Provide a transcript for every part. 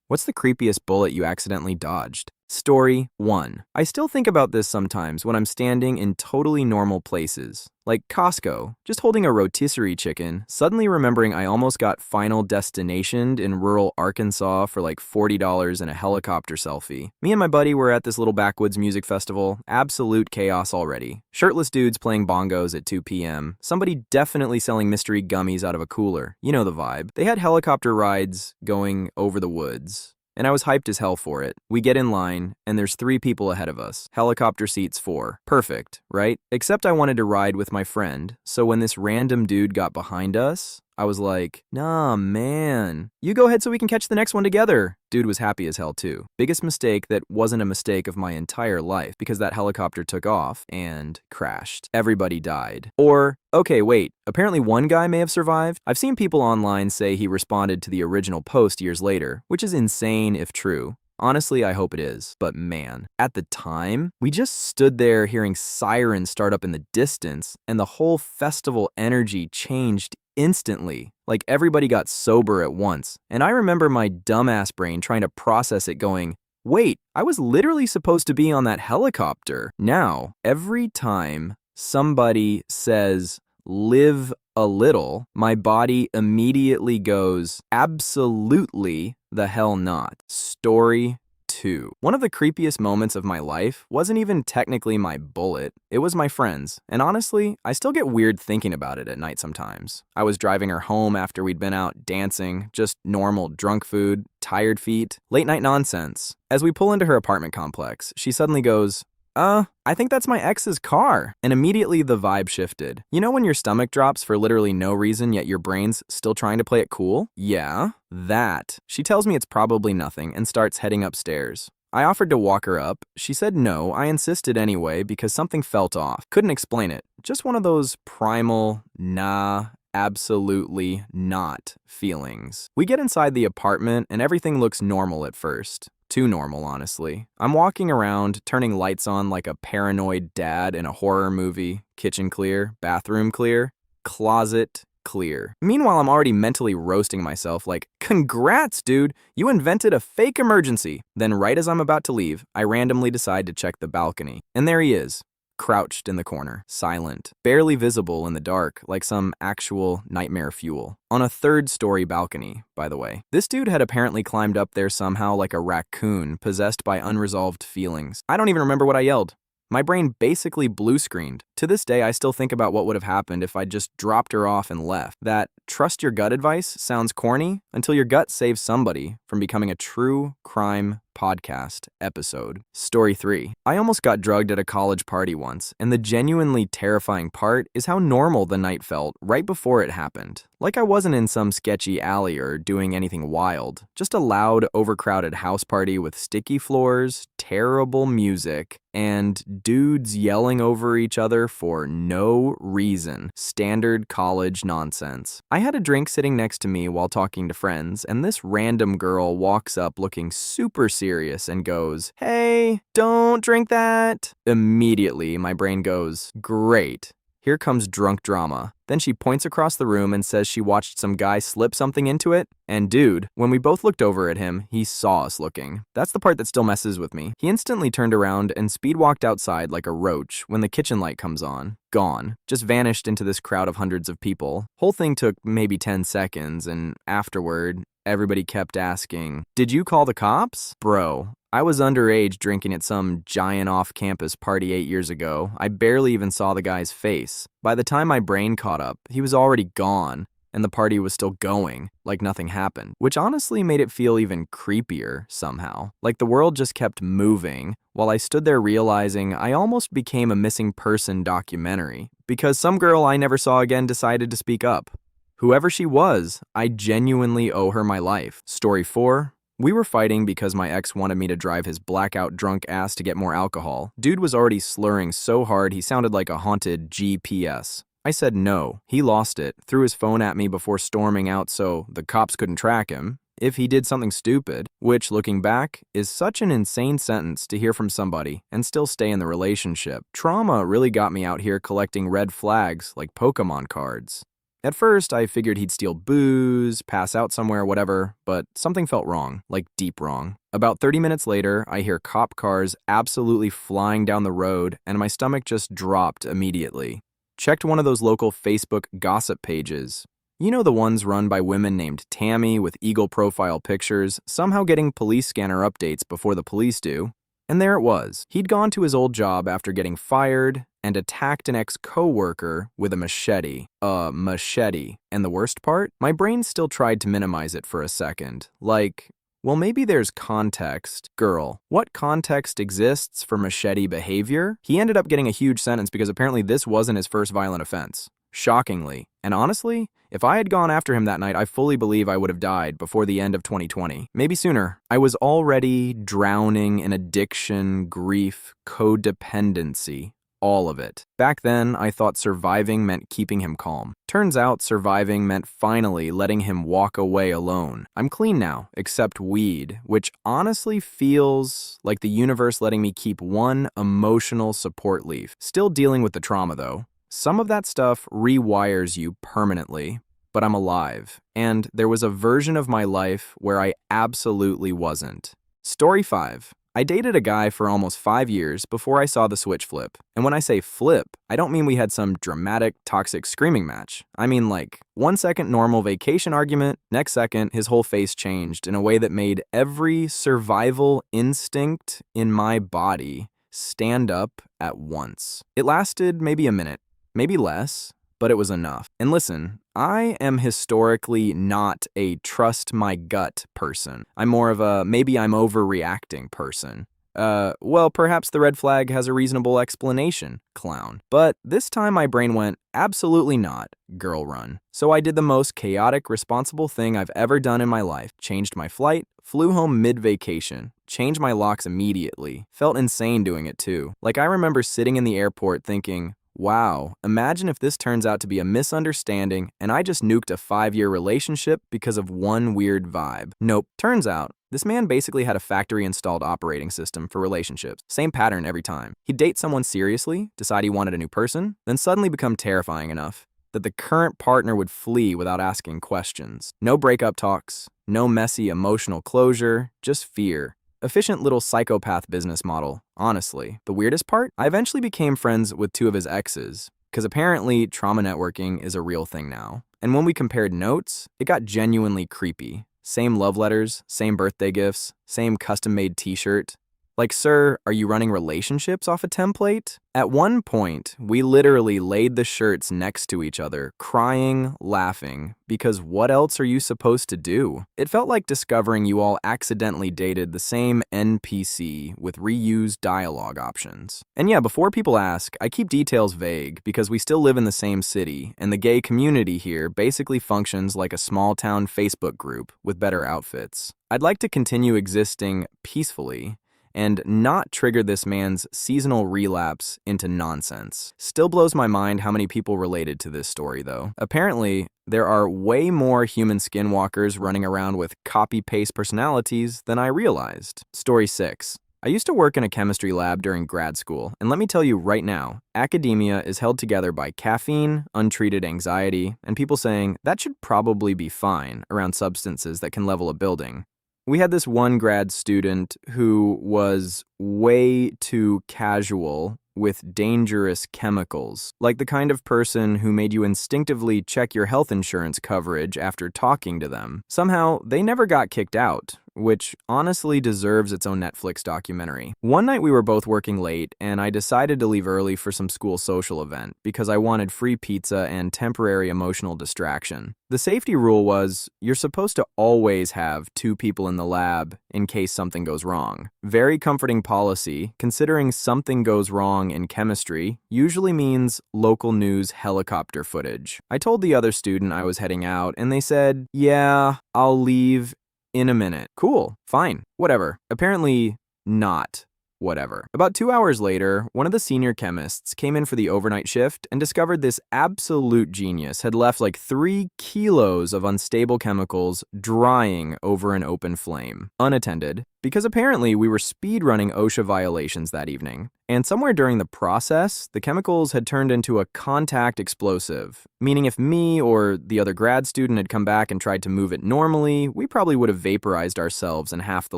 What's the creepiest bullet you accidentally dodged? Story 1. I still think about this sometimes when I'm standing in totally normal places, like Costco, just holding a rotisserie chicken, suddenly remembering I almost got Final Destinationed in rural Arkansas for like $40 in a helicopter selfie. Me and my buddy were at this little backwoods music festival, absolute chaos already. Shirtless dudes playing bongos at 2 p.m., somebody definitely selling mystery gummies out of a cooler, you know the vibe. They had helicopter rides going over the woods, and I was hyped as hell for it. We get in line, and there's 3 people ahead of us. Helicopter seats 4. Perfect, right? Except I wanted to ride with my friend, so when this random dude got behind us, I was like, nah, man. You go ahead so we can catch the next one together. Dude was happy as hell too. Biggest mistake that wasn't a mistake of my entire life because that helicopter took off and crashed. Everybody died. Or, okay, wait, apparently one guy may have survived. I've seen people online say he responded to the original post years later, which is insane if true. Honestly, I hope it is. But man, at the time, we just stood there hearing sirens start up in the distance, and the whole festival energy changed instantly. Like everybody got sober at once. And I remember my dumbass brain trying to process it going, wait, I was literally supposed to be on that helicopter. Now, every time somebody says, live a little, my body immediately goes, absolutely the hell not. Story 2. One of the creepiest moments of my life wasn't even technically my bullet, it was my friend's, and honestly, I still get weird thinking about it at night sometimes. I was driving her home after we'd been out dancing, just normal drunk food, tired feet, late night nonsense. As we pull into her apartment complex, she suddenly goes, I think that's my ex's car. And immediately the vibe shifted. You know when your stomach drops for literally no reason, yet your brain's still trying to play it cool? Yeah, that. She tells me it's probably nothing and starts heading upstairs. I offered to walk her up. She said no. I insisted anyway because something felt off. Couldn't explain it. Just one of those primal, nah, absolutely not feelings. We get inside the apartment and everything looks normal at first. Too normal, honestly. I'm walking around, turning lights on like a paranoid dad in a horror movie. Kitchen clear, bathroom clear, closet clear. Meanwhile, I'm already mentally roasting myself like, congrats, dude, you invented a fake emergency. Then right as I'm about to leave, I randomly decide to check the balcony. And there he is. Crouched in the corner, silent, barely visible in the dark, like some actual nightmare fuel. On a 3rd-story balcony, by the way. This dude had apparently climbed up there somehow like a raccoon, possessed by unresolved feelings. I don't even remember what I yelled. My brain basically blue-screened. To this day, I still think about what would have happened if I just dropped her off and left. That trust your gut advice sounds corny until your gut saves somebody from becoming a true crime podcast episode. Story 3. I almost got drugged at a college party once, and the genuinely terrifying part is how normal the night felt right before it happened. Like I wasn't in some sketchy alley or doing anything wild. Just a loud, overcrowded house party with sticky floors, terrible music, and dudes yelling over each other for no reason. Standard college nonsense. I had a drink sitting next to me while talking to friends, and this random girl walks up looking super serious and goes, "Hey, don't drink that." Immediately, my brain goes, great. Here comes drunk drama. Then she points across the room and says she watched some guy slip something into it. And dude, when we both looked over at him, he saw us looking. That's the part that still messes with me. He instantly turned around and speed walked outside like a roach when the kitchen light comes on. Gone. Just vanished into this crowd of hundreds of people. Whole thing took maybe 10 seconds, and afterward, everybody kept asking, "Did you call the cops?" Bro, I was underage drinking at some giant off-campus party 8 years ago. I barely even saw the guy's face. By the time my brain caught up, he was already gone, and the party was still going, like nothing happened, which honestly made it feel even creepier somehow. Like the world just kept moving, while I stood there realizing I almost became a missing person documentary, because some girl I never saw again decided to speak up. Whoever she was, I genuinely owe her my life. Story 4. We were fighting because my ex wanted me to drive his blackout drunk ass to get more alcohol. Dude was already slurring so hard he sounded like a haunted GPS. I said no. He lost it, threw his phone at me before storming out so the cops couldn't track him if he did something stupid, which, looking back, is such an insane sentence to hear from somebody and still stay in the relationship. Trauma really got me out here collecting red flags like Pokemon cards. At first, I figured he'd steal booze, pass out somewhere, whatever, but something felt wrong, like deep wrong. About 30 minutes later, I hear cop cars absolutely flying down the road, and my stomach just dropped immediately. Checked one of those local Facebook gossip pages. You know, the ones run by women named Tammy with eagle profile pictures, somehow getting police scanner updates before the police do. And there it was. He'd gone to his old job after getting fired and attacked an ex-coworker with a machete. Machete. And the worst part? My brain still tried to minimize it for a second. Like, well, maybe there's context. Girl, what context exists for machete behavior? He ended up getting a huge sentence because apparently this wasn't his first violent offense. Shockingly. And honestly, if I had gone after him that night, I fully believe I would have died before the end of 2020. Maybe sooner. I was already drowning in addiction, grief, codependency. All of it. Back then, I thought surviving meant keeping him calm. Turns out surviving meant finally letting him walk away alone. I'm clean now, except weed, which honestly feels like the universe letting me keep one emotional support leaf. Still dealing with the trauma though. Some of that stuff rewires you permanently, but I'm alive, and there was a version of my life where I absolutely wasn't. Story 5. I dated a guy for almost 5 years before I saw the switch flip. And when I say flip, I don't mean we had some dramatic, toxic screaming match. I mean like, 1 second normal vacation argument, next second his whole face changed in a way that made every survival instinct in my body stand up at once. It lasted maybe a minute. Maybe less, but it was enough. And listen, I am historically not a trust my gut person. I'm more of a maybe I'm overreacting person. Well, perhaps the red flag has a reasonable explanation, clown. But this time my brain went, absolutely not, girl run. So I did the most chaotic, responsible thing I've ever done in my life. Changed my flight, flew home mid-vacation, changed my locks immediately. Felt insane doing it too. Like I remember sitting in the airport thinking, wow, imagine if this turns out to be a misunderstanding and I just nuked a 5-year relationship because of one weird vibe. Nope. Turns out, this man basically had a factory-installed operating system for relationships. Same pattern every time. He'd date someone seriously, decide he wanted a new person, then suddenly become terrifying enough that the current partner would flee without asking questions. No breakup talks, no messy emotional closure, just fear. Efficient little psychopath business model, honestly. The weirdest part? I eventually became friends with 2 of his exes, because apparently trauma networking is a real thing now. And when we compared notes, it got genuinely creepy. Same love letters, same birthday gifts, same custom-made t-shirt. Like, sir, are you running relationships off a template? At one point, we literally laid the shirts next to each other, crying, laughing, because what else are you supposed to do? It felt like discovering you all accidentally dated the same NPC with reused dialogue options. And yeah, before people ask, I keep details vague because we still live in the same city, and the gay community here basically functions like a small-town Facebook group with better outfits. I'd like to continue existing peacefully, and not trigger this man's seasonal relapse into nonsense. Still blows my mind how many people related to this story, though. Apparently, there are way more human skinwalkers running around with copy-paste personalities than I realized. Story 6. I used to work in a chemistry lab during grad school, and let me tell you right now, academia is held together by caffeine, untreated anxiety, and people saying that should probably be fine around substances that can level a building. We had this one grad student who was way too casual with dangerous chemicals, like the kind of person who made you instinctively check your health insurance coverage after talking to them. Somehow, they never got kicked out, which honestly deserves its own Netflix documentary. One night we were both working late, and I decided to leave early for some school social event because I wanted free pizza and temporary emotional distraction. The safety rule was you're supposed to always have 2 people in the lab in case something goes wrong. Very comforting policy, considering something goes wrong in chemistry usually means local news helicopter footage. I told the other student I was heading out, and they said, yeah, I'll leave in a minute. Cool, fine, whatever. Apparently not. Whatever. About 2 hours later, one of the senior chemists came in for the overnight shift and discovered this absolute genius had left like 3 kilos of unstable chemicals drying over an open flame, unattended, because apparently we were speedrunning OSHA violations that evening. And somewhere during the process, the chemicals had turned into a contact explosive, meaning if me or the other grad student had come back and tried to move it normally, we probably would have vaporized ourselves and half the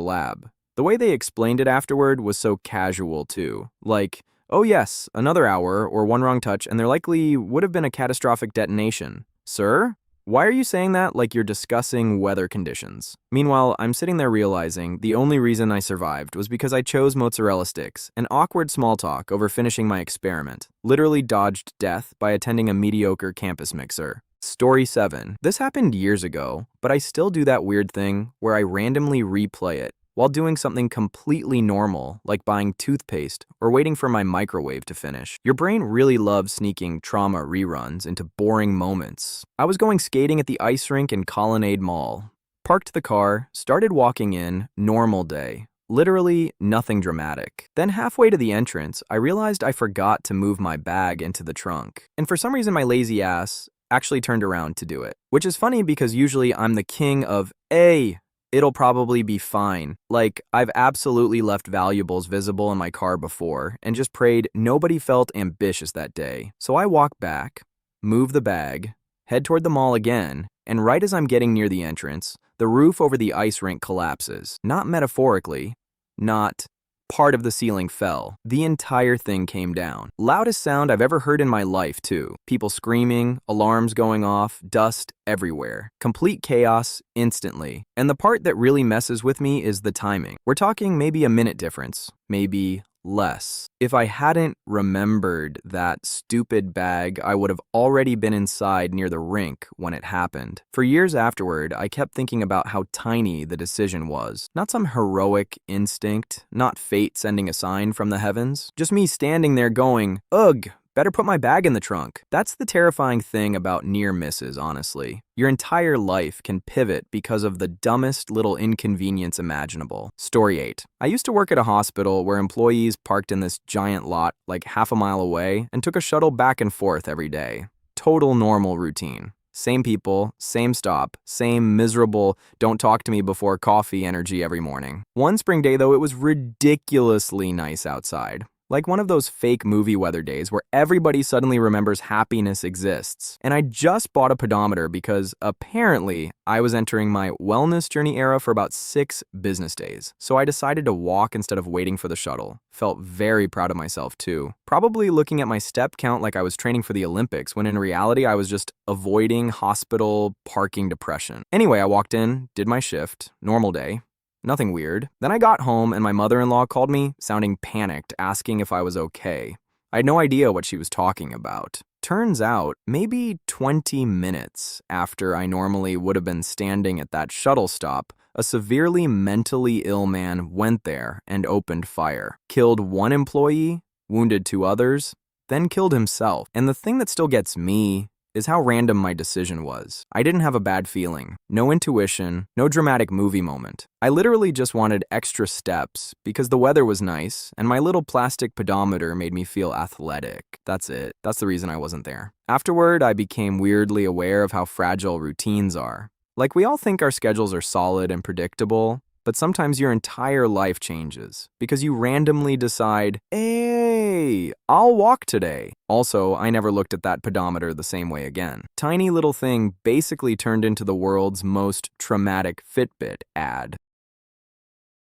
lab. The way they explained it afterward was so casual too, like, oh yes, another hour or one wrong touch and there likely would have been a catastrophic detonation. Sir? Why are you saying that like you're discussing weather conditions? Meanwhile, I'm sitting there realizing the only reason I survived was because I chose mozzarella sticks and awkward small talk over finishing my experiment, literally dodged death by attending a mediocre campus mixer. Story 7. This happened years ago, but I still do that weird thing where I randomly replay it while doing something completely normal, like buying toothpaste or waiting for my microwave to finish. Your brain really loves sneaking trauma reruns into boring moments. I was going skating at the ice rink in Colonnade Mall. Parked the car, started walking in, normal day. Literally nothing dramatic. Then halfway to the entrance, I realized I forgot to move my bag into the trunk. And for some reason, my lazy ass actually turned around to do it. Which is funny because usually I'm the king of, it'll probably be fine. Like, I've absolutely left valuables visible in my car before and just prayed nobody felt ambitious that day. So I walk back, move the bag, head toward the mall again, and right as I'm getting near the entrance, the roof over the ice rink collapses. Not metaphorically, not part of the ceiling fell. The entire thing came down. Loudest sound I've ever heard in my life, too. People screaming, alarms going off, dust everywhere. Complete chaos instantly. And the part that really messes with me is the timing. We're talking maybe a minute difference, maybe less. If I hadn't remembered that stupid bag, I would have already been inside near the rink when it happened. For years afterward, I kept thinking about how tiny the decision was. Not some heroic instinct, not fate sending a sign from the heavens. Just me standing there going, ugh, better put my bag in the trunk. That's the terrifying thing about near misses, honestly. Your entire life can pivot because of the dumbest little inconvenience imaginable. Story 8. I used to work at a hospital where employees parked in this giant lot like half a mile away and took a shuttle back and forth every day. Total normal routine. Same people, same stop, same miserable don't talk to me before coffee energy every morning. One spring day though, it was ridiculously nice outside. Like one of those fake movie weather days where everybody suddenly remembers happiness exists. And I just bought a pedometer because apparently I was entering my wellness journey era for about 6 business days. So I decided to walk instead of waiting for the shuttle. Felt very proud of myself too. Probably looking at my step count like I was training for the Olympics when in reality I was just avoiding hospital parking depression. Anyway, I walked in, did my shift, normal day. Nothing weird. Then I got home and my mother-in-law called me, sounding panicked, asking if I was okay. I had no idea what she was talking about. Turns out, maybe 20 minutes after I normally would have been standing at that shuttle stop, a severely mentally ill man went there and opened fire. Killed 1 employee, wounded 2 others, then killed himself. And the thing that still gets me is how random my decision was. I didn't have a bad feeling, no intuition, no dramatic movie moment. I literally just wanted extra steps because the weather was nice and my little plastic pedometer made me feel athletic. That's it. That's the reason I wasn't there. Afterward, I became weirdly aware of how fragile routines are. Like, we all think our schedules are solid and predictable, but sometimes your entire life changes because you randomly decide, hey, I'll walk today. Also, I never looked at that pedometer the same way again. Tiny little thing basically turned into the world's most traumatic Fitbit ad.